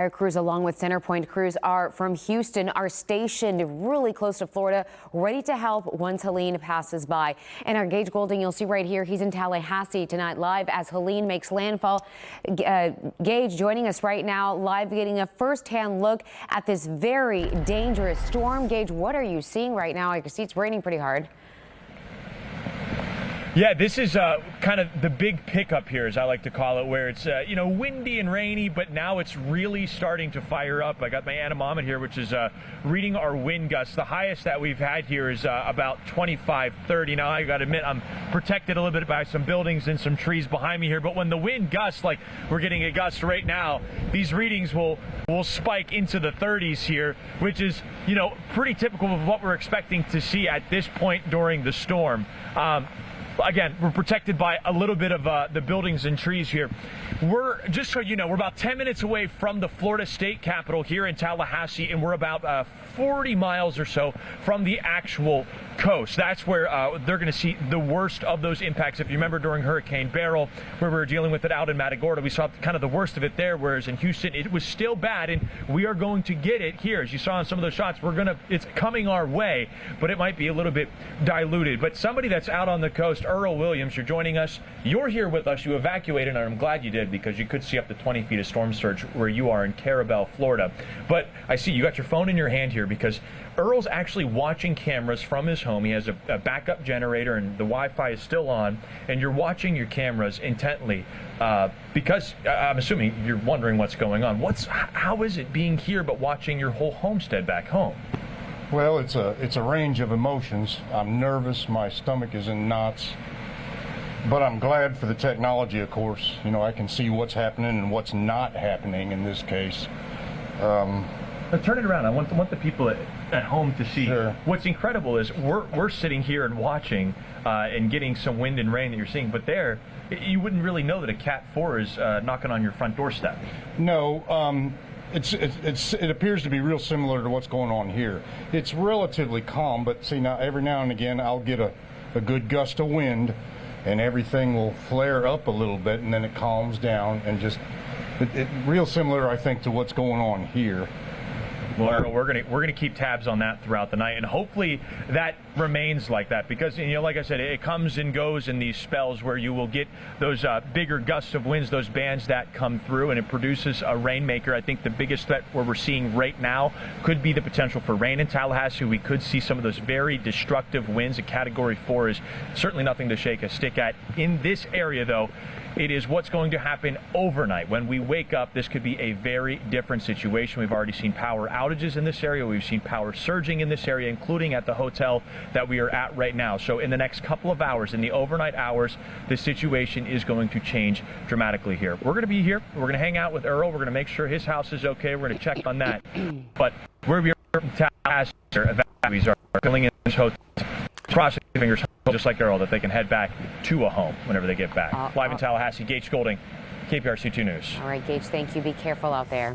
Our crews, along with Centerpoint crews, are from Houston, are stationed really close to Florida, ready to help once Helene passes by. And our Gage Golding, you'll see right here, he's in Tallahassee tonight, live as Helene makes landfall. Gage joining us right now, live, getting a first-hand look at this very dangerous storm. Gage, what are you seeing right now? I can see it's raining pretty hard. Yeah, this is kind of the big pickup here, as I like to call it, where it's, windy and rainy, but now it's really starting to fire up. I got my anemometer here, which is reading our wind gusts. The highest that we've had here is about 25, 30. Now, I got to admit, I'm protected a little bit by some buildings and some trees behind me here, but when the wind gusts, like we're getting a gust right now, these readings will spike into the 30s here, which is, pretty typical of what we're expecting to see at this point during the storm. Again, we're protected by a little bit of the buildings and trees here. We're, just so you know, we're about 10 minutes away from the Florida state capitol here in Tallahassee, and we're about 40 miles or so from the actual coast. That's where they're going to see the worst of those impacts. If you remember during Hurricane Beryl, where we were dealing with it out in Matagorda, we saw kind of the worst of it there, whereas in Houston, it was still bad, and we are going to get it here. As you saw in some of those shots, it's coming our way, but it might be a little bit diluted. But somebody that's out on the coast, Earl Williams, you're joining us. You're here with us. You evacuated, and I'm glad you did, because you could see up to 20 feet of storm surge where you are in Carabel, Florida. But I see you got your phone in your hand here, because Earl's actually watching cameras from his home. He has a backup generator, and the Wi-Fi is still on, and you're watching your cameras intently because I'm assuming you're wondering what's going on. How is it being here but watching your whole homestead back home? Well, it's a range of emotions. I'm nervous. My stomach is in knots. But I'm glad for the technology, of course. I can see what's happening and what's not happening in this case. But turn it around. I want the people at home to see. Sure. What's incredible is we're sitting here and watching and getting some wind and rain that you're seeing. But there, you wouldn't really know that a Cat 4 is knocking on your front doorstep. No. It appears to be real similar to what's going on here. It's relatively calm, but see, now every now and again I'll get a good gust of wind, and everything will flare up a little bit, and then it calms down, and just real similar, I think, to what's going on here. Well, Earl, we're gonna keep tabs on that throughout the night, and hopefully that remains like that, because like I said, it comes and goes in these spells where you will get those bigger gusts of winds, those bands that come through, and it produces a rainmaker. I think the biggest threat where we're seeing right now could be the potential for rain in Tallahassee. We could see some of those very destructive winds. A Category 4 is certainly nothing to shake a stick at. In this area, though, it is what's going to happen overnight. When we wake up, this could be a very different situation. We've already seen power outages in this area. We've seen power surging in this area, including at the hotel that we are at right now. So in the next couple of hours, in the overnight hours, the situation is going to change dramatically here. We're going to be here. We're going to hang out with Earl. We're going to make sure his house is okay. We're going to check on that. But we're here from Tallahassee. Evacuees are filling in this hotel, crossing fingers, just like Earl, that they can head back to a home whenever they get back. Live in Tallahassee, Gage Golding, KPRC 2 News. All right, Gage, thank you. Be careful out there.